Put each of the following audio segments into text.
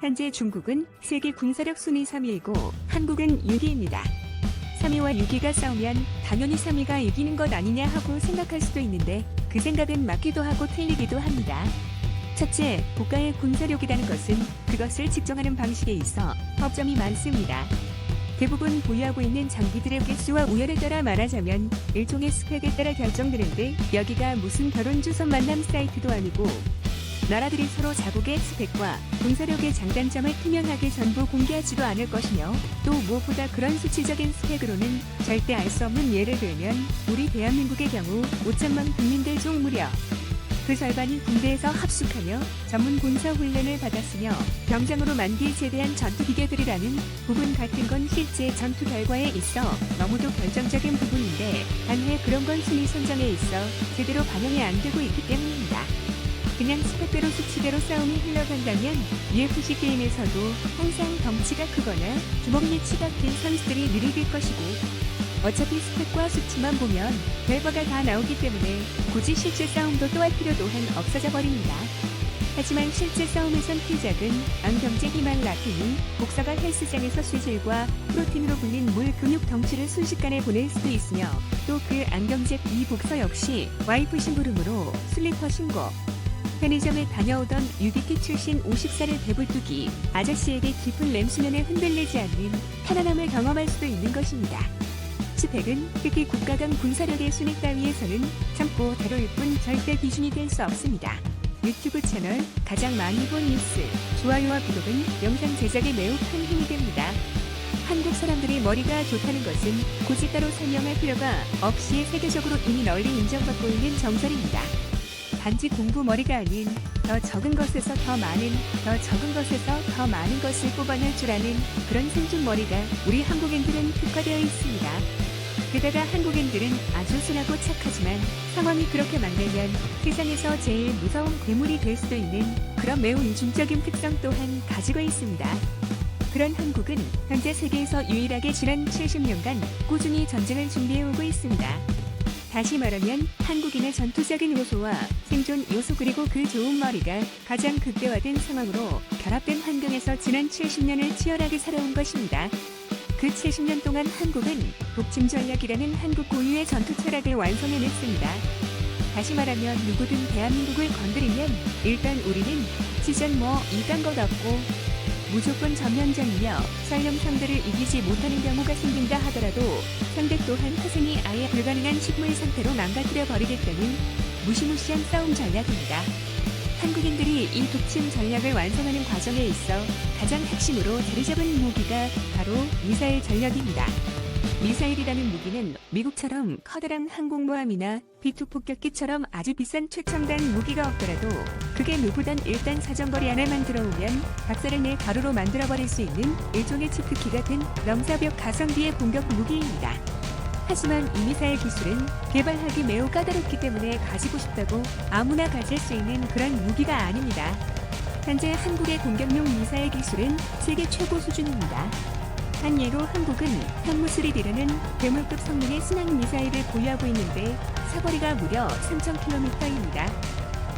현재 중국은 세계 군사력 순위 3위이고 한국은 6위입니다. 3위와 6위가 싸우면 당연히 3위가 이기는 것 아니냐 하고 생각할 수도 있는데 그 생각은 맞기도 하고 틀리기도 합니다. 첫째, 국가의 군사력이라는 것은 그것을 측정하는 방식에 있어 허점이 많습니다. 대부분 보유하고 있는 장비들의 개수와 우열에 따라 말하자면 일종의 스펙에 따라 결정되는데 여기가 무슨 결혼주선 만남 사이트도 아니고 나라들이 서로 자국의 스펙과 군사력의 장단점을 투명하게 전부 공개하지도 않을 것이며 또 무엇보다 그런 수치적인 스펙으로는 절대 알 수 없는 예를 들면 우리 대한민국의 경우 5천만 국민들 중 무려 그 절반이 군대에서 합숙하며 전문 군사 훈련을 받았으며 병장으로 만기 제대한 전투기계들이라는 부분 같은 건 실제 전투 결과에 있어 너무도 결정적인 부분인데 단회 그런 건 순위 선정에 있어 제대로 반영이 안 되고 있기 때문입니다. 그냥 스펙대로 수치대로 싸움이 흘러간다면 UFC 게임에서도 항상 덩치가 크거나 주먹리치가 긴 선수들이 느리길 것이고 어차피 스펙과 수치만 보면 결과가 다 나오기 때문에 굳이 실제 싸움도 또 할 필요도 없어져 버립니다. 하지만 실제 싸움에선 피작은 안경제 힘을 낳으니 복사가 헬스장에서 쇠질과 프로틴으로 불린 물 근육 덩치를 순식간에 보낼 수도 있으며 또 그 안경제 이 복서 역시 와이프 심부름으로 슬리퍼 신고 편의점에 다녀오던 UBT 출신 50살의 배불뚝이 아저씨에게 깊은 램수면에 흔들리지 않는 편안함을 경험할 수도 있는 것입니다. 스펙은 특히 국가 간 군사력의 순위 따위에서는 참고 다룰 뿐 절대 기준이 될 수 없습니다. 유튜브 채널 가장 많이 본 뉴스, 좋아요와 구독은 영상 제작에 매우 큰 힘이 됩니다. 한국 사람들이 머리가 좋다는 것은 굳이 따로 설명할 필요가 없이 세계적으로 이미 널리 인정받고 있는 정설입니다. 단지 공부 머리가 아닌 더 적은 것에서 더 많은, 더 적은 것에서 더 많은 것을 뽑아낼 줄 아는 그런 생존 머리가 우리 한국인들은 특화되어 있습니다. 게다가 한국인들은 아주 순하고 착하지만 상황이 그렇게 만들면 세상에서 제일 무서운 괴물이 될 수도 있는 그런 매우 이중적인 특성 또한 가지고 있습니다. 그런 한국은 현재 세계에서 유일하게 지난 70년간 꾸준히 전쟁을 준비해오고 있습니다. 다시 말하면 한국인의 전투적인 요소와 생존 요소 그리고 그 좋은 머리가 가장 극대화된 상황으로 결합된 환경에서 지난 70년을 치열하게 살아온 것입니다. 그 70년 동안 한국은 독침 전략이라는 한국 고유의 전투 철학을 완성해냈습니다. 다시 말하면 누구든 대한민국을 건드리면 일단 우리는 지전 이딴 것 없고 무조건 전면전이며 설령 상대를 이기지 못하는 경우가 생긴다 하더라도 상대 또한 회생이 아예 불가능한 식물 상태로 망가뜨려 버리겠다는 무시무시한 싸움 전략입니다. 한국인들이 이 독침 전략을 완성하는 과정에 있어 가장 핵심으로 자리잡은 무기가 바로 미사일 전략입니다. 미사일이라는 무기는 미국처럼 커다란 항공모함이나 B2 폭격기처럼 아주 비싼 최첨단 무기가 없더라도 그게 누구든 일단 사정거리 안에만 들어오면 박살을 내 가루로 만들어버릴 수 있는 일종의 치트키 같은 넘사벽 가성비의 공격 무기입니다. 하지만 이 미사일 기술은 개발하기 매우 까다롭기 때문에 가지고 싶다고 아무나 가질 수 있는 그런 무기가 아닙니다. 현재 한국의 공격용 미사일 기술은 세계 최고 수준입니다. 한 예로 한국은 현무3D라는 괴물급 성능의 순항 미사일을 보유하고 있는데 사거리가 무려 3,000km입니다.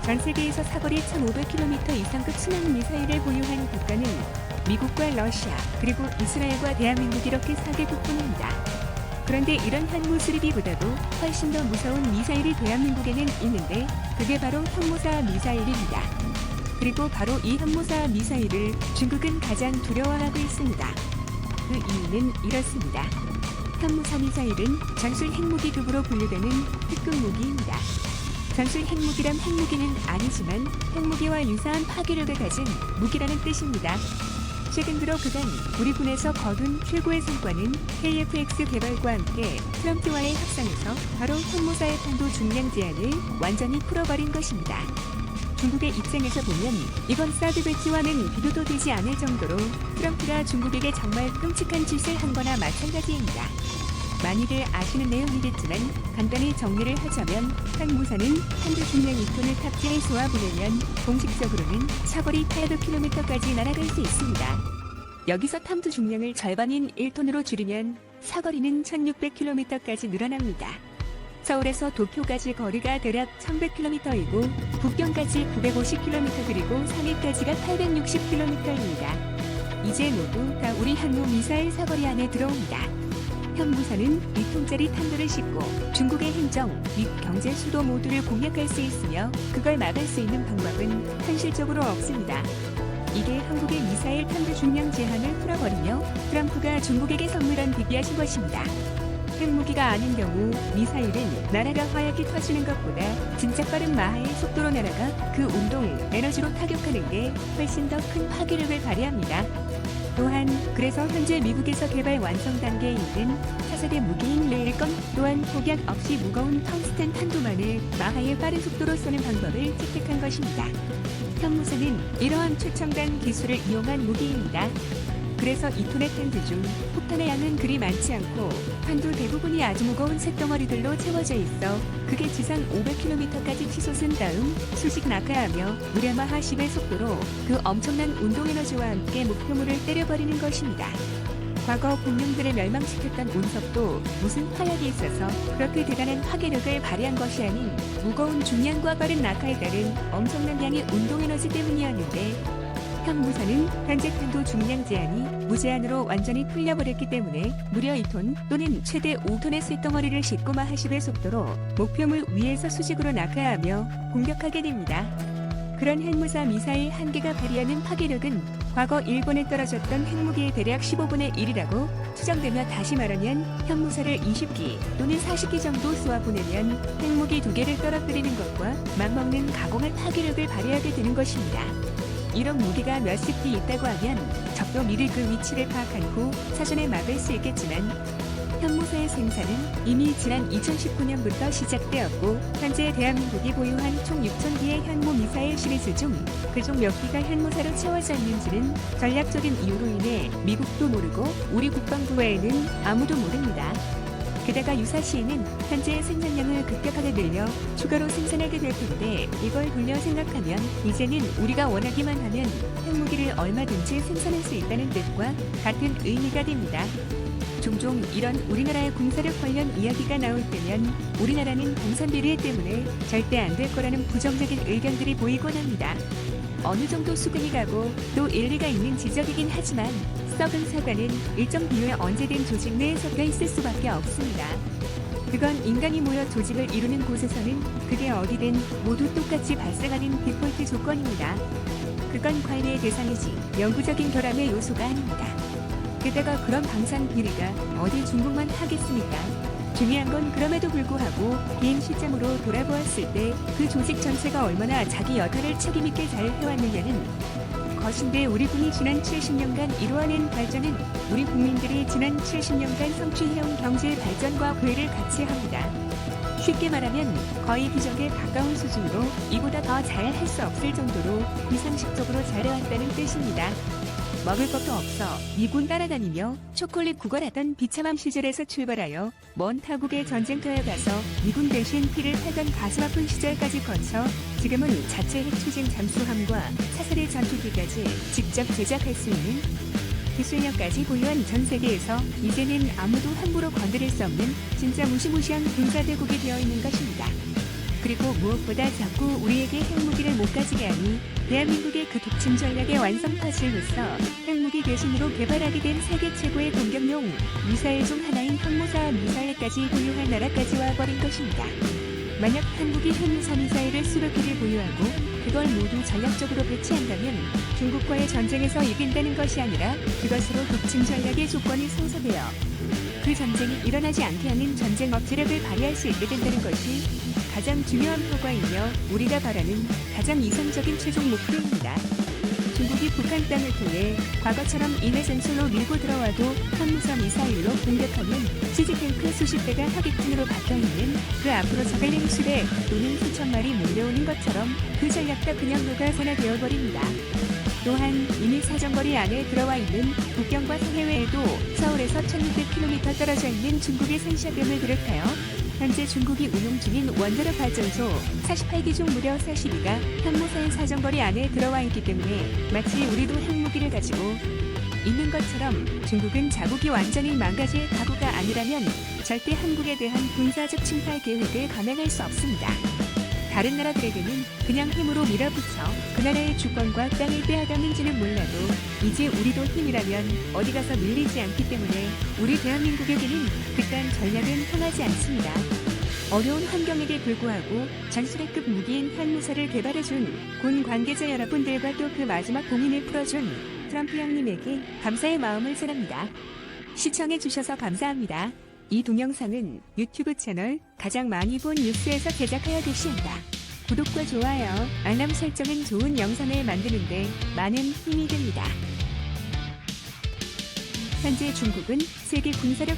전 세계에서 사거리 1,500km 이상급 순항 미사일을 보유한 국가는 미국과 러시아 그리고 이스라엘과 대한민국 이렇게 4개국뿐입니다. 그런데 이런 현무3D보다도 훨씬 더 무서운 미사일이 대한민국에는 있는데 그게 바로 현무사 미사일입니다. 그리고 바로 이 현무사 미사일을 중국은 가장 두려워하고 있습니다. 그 이유는 이렇습니다. 현무사 미사일은 전술 핵무기급으로 분류되는 특급 무기입니다. 전술 핵무기란 핵무기는 아니지만 핵무기와 유사한 파괴력을 가진 무기라는 뜻입니다. 최근 들어 그간 우리 군에서 거둔 최고의 성과는 KF-X 개발과 함께 트럼프와의 협상에서 바로 현무사의 탄도 중량 제한을 완전히 풀어버린 것입니다. 중국의 입장에서 보면 이번 사드 배치와는 비교도 되지 않을 정도로 트럼프가 중국에게 정말 끔찍한 짓을 한 거나 마찬가지입니다. 많이들 아시는 내용이겠지만 간단히 정리를 하자면 현무사는 탄두 중량 2톤을 탑재해 쏘아 보내면 공식적으로는 차거리 800km까지 날아갈 수 있습니다. 여기서 탐두 중량을 절반인 1톤으로 줄이면 사거리는 1600km까지 늘어납니다. 서울에서 도쿄까지 거리가 대략 1100km이고 북경까지 950km 그리고 상해까지가 860km입니다. 이제 모두 다 우리 항모 미사일 사거리 안에 들어옵니다. 현무사는 2톤짜리 탄도를 싣고 중국의 행정, 및 경제 수도 모두를 공략할 수 있으며 그걸 막을 수 있는 방법은 현실적으로 없습니다. 이게 한국의 미사일 탄도 중량 제한을 풀어버리며 트럼프가 중국에게 선물한 비비하신 것입니다. 핵무기가 아닌 경우 미사일은 나라가 화약이 터지는 것보다 진짜 빠른 마하의 속도로 날아가 그 운동, 에너지로 타격하는 게 훨씬 더 큰 파괴력을 발휘합니다. 또한 그래서 현재 미국에서 개발 완성 단계에 있는 차세대 무기인 레일건 또한 폭약 없이 무거운 텅스텐 탄도만을 마하의 빠른 속도로 쏘는 방법을 채택한 것입니다. 현무사는 이러한 최첨단 기술을 이용한 무기입니다. 그래서 2톤의 탄두 중 폭탄의 양은 그리 많지 않고 탄두 대부분이 아주 무거운 쇳덩어리들로 채워져 있어 그게 지상 500km까지 치솟은 다음 수직 낙하하며 무려 마하 10의 속도로 그 엄청난 운동에너지와 함께 목표물을 때려버리는 것입니다. 과거 공룡들을 멸망시켰던 운석도 무슨 화약이 있어서 그렇게 대단한 파괴력을 발휘한 것이 아닌 무거운 중량과 빠른 낙하에 따른 엄청난 양의 운동에너지 때문이었는데 현무사는 현재 탄도 중량 제한이 무제한으로 완전히 풀려버렸기 때문에 무려 2톤 또는 최대 5톤의 쇳덩어리를 싣고 마하 10의 속도로 목표물 위에서 수직으로 낙하하며 공격하게 됩니다. 그런 핵무사 미사일 한 개가 발휘하는 파괴력은 과거 일본에 떨어졌던 핵무기의 대략 15분의 1이라고 추정되며 다시 말하면 현무사를 20기 또는 40기 정도 쏘아보내면 핵무기 2개를 떨어뜨리는 것과 맞먹는 가공할 파괴력을 발휘하게 되는 것입니다. 이런 무기가 몇십 기 있다고 하면 적도 미리 그 위치를 파악한 후 사전에 막을 수 있겠지만 현무사의 생산은 이미 지난 2019년부터 시작되었고 현재 대한민국이 보유한 총 6,000기의 현무 미사일 시리즈 중 그중 몇 기가 현무사로 채워져 있는지는 전략적인 이유로 인해 미국도 모르고 우리 국방부 외에는 아무도 모릅니다. 게다가 유사시에는 현재의 생산량을 급격하게 늘려 추가로 생산하게 될 텐데 이걸 돌려 생각하면 이제는 우리가 원하기만 하면 핵무기를 얼마든지 생산할 수 있다는 뜻과 같은 의미가 됩니다. 종종 이런 우리나라의 군사력 관련 이야기가 나올 때면 우리나라는 동산 비례 때문에 절대 안 될 거라는 부정적인 의견들이 보이곤 합니다. 어느 정도 수긍이 가고 또 일리가 있는 지적이긴 하지만 썩은 사과는 일정 비율 언제든 조직 내에 섞여 있을 수밖에 없습니다. 그건 인간이 모여 조직을 이루는 곳에서는 그게 어디든 모두 똑같이 발생하는 디폴트 조건입니다. 그건 관리의 대상이지 영구적인 결함의 요소가 아닙니다. 게다가 그런 방산 비리가 어디 중국만 하겠습니까? 중요한 건 그럼에도 불구하고 개인 시점으로 돌아보았을 때 그 조직 전체가 얼마나 자기 역할을 책임있게 잘 해왔느냐는 것인데 우리 군이 지난 70년간 이루어낸 발전은 우리 국민들이 지난 70년간 성취해온 경제 발전과 괴를 같이 합니다. 쉽게 말하면 거의 기적에 가까운 수준으로 이보다 더 잘할 수 없을 정도로 비상식적으로 잘해왔다는 뜻입니다. 먹을 것도 없어 미군 따라다니며 초콜릿 구걸하던 비참한 시절에서 출발하여 먼 타국의 전쟁터에 가서 미군 대신 피를 팔던 가슴 아픈 시절까지 거쳐 지금은 자체 핵추진 잠수함과 차세대 전투기까지 직접 제작할 수 있는 기술력까지 보유한 전 세계에서 이제는 아무도 함부로 건드릴 수 없는 진짜 무시무시한 군사대국이 되어 있는 것입니다. 그리고 무엇보다 자꾸 우리에게 핵무기를 못 가지게 하니 대한민국의 그 독침 전략의 완성파실로서 핵무기 대신으로 개발하게 된 세계 최고의 공격용 미사일 중 하나인 현무사 미사일까지 보유할 나라까지 와버린 것입니다. 만약 한국이 현무사 미사일을 수백 개를 보유하고 그걸 모두 전략적으로 배치한다면 중국과의 전쟁에서 이긴다는 것이 아니라 그것으로 독침 전략의 조건이 성사되어 그 전쟁이 일어나지 않게 하는 전쟁 억제력을 발휘할 수 있게 된다는 것이 가장 중요한 효과이며 우리가 바라는 가장 이상적인 최종 목표입니다. 중국이 북한 땅을 통해 과거처럼 인해 전술로 밀고 들어와도 현무사 미사일로 공격하면 시즈탱크 수십 대가 하객진으로 박혀있는 그 앞으로 적의 수배 또는 수천 마리 몰려오는 것처럼 그 전략도 그냥 녹아서나 되어버립니다. 또한 이미 사정거리 안에 들어와 있는 북경과 상해외에도 서울에서 1600km 떨어져 있는 중국의 산샤병을 비롯하여 현재 중국이 운용 중인 원자력 발전소 48기 중 무려 42가 현무사의 사정거리 안에 들어와 있기 때문에 마치 우리도 핵무기를 가지고 있는 것처럼 중국은 자국이 완전히 망가질 각오가 아니라면 절대 한국에 대한 군사적 침탈 계획을 감행할 수 없습니다. 다른 나라들에게는 그냥 힘으로 밀어붙여 그 나라의 주권과 땅을 빼앗았는지는 몰라도 이제 우리도 힘이라면 어디 가서 밀리지 않기 때문에 우리 대한민국에게는 그딴 전략은 통하지 않습니다. 어려운 환경에게 불구하고 전술핵급 무기인 핵무사를 개발해준 군 관계자 여러분들과 또 그 마지막 고민을 풀어준 트럼프 형님에게 감사의 마음을 전합니다. 시청해주셔서 감사합니다. 이 동영상은 유튜브 채널 가장 많이 본 뉴스에서 제작하여 게시한다. 구독과 좋아요, 알람 설정은 좋은 영상을 만드는데 많은 힘이 됩니다. 현재 중국은 세계 군사력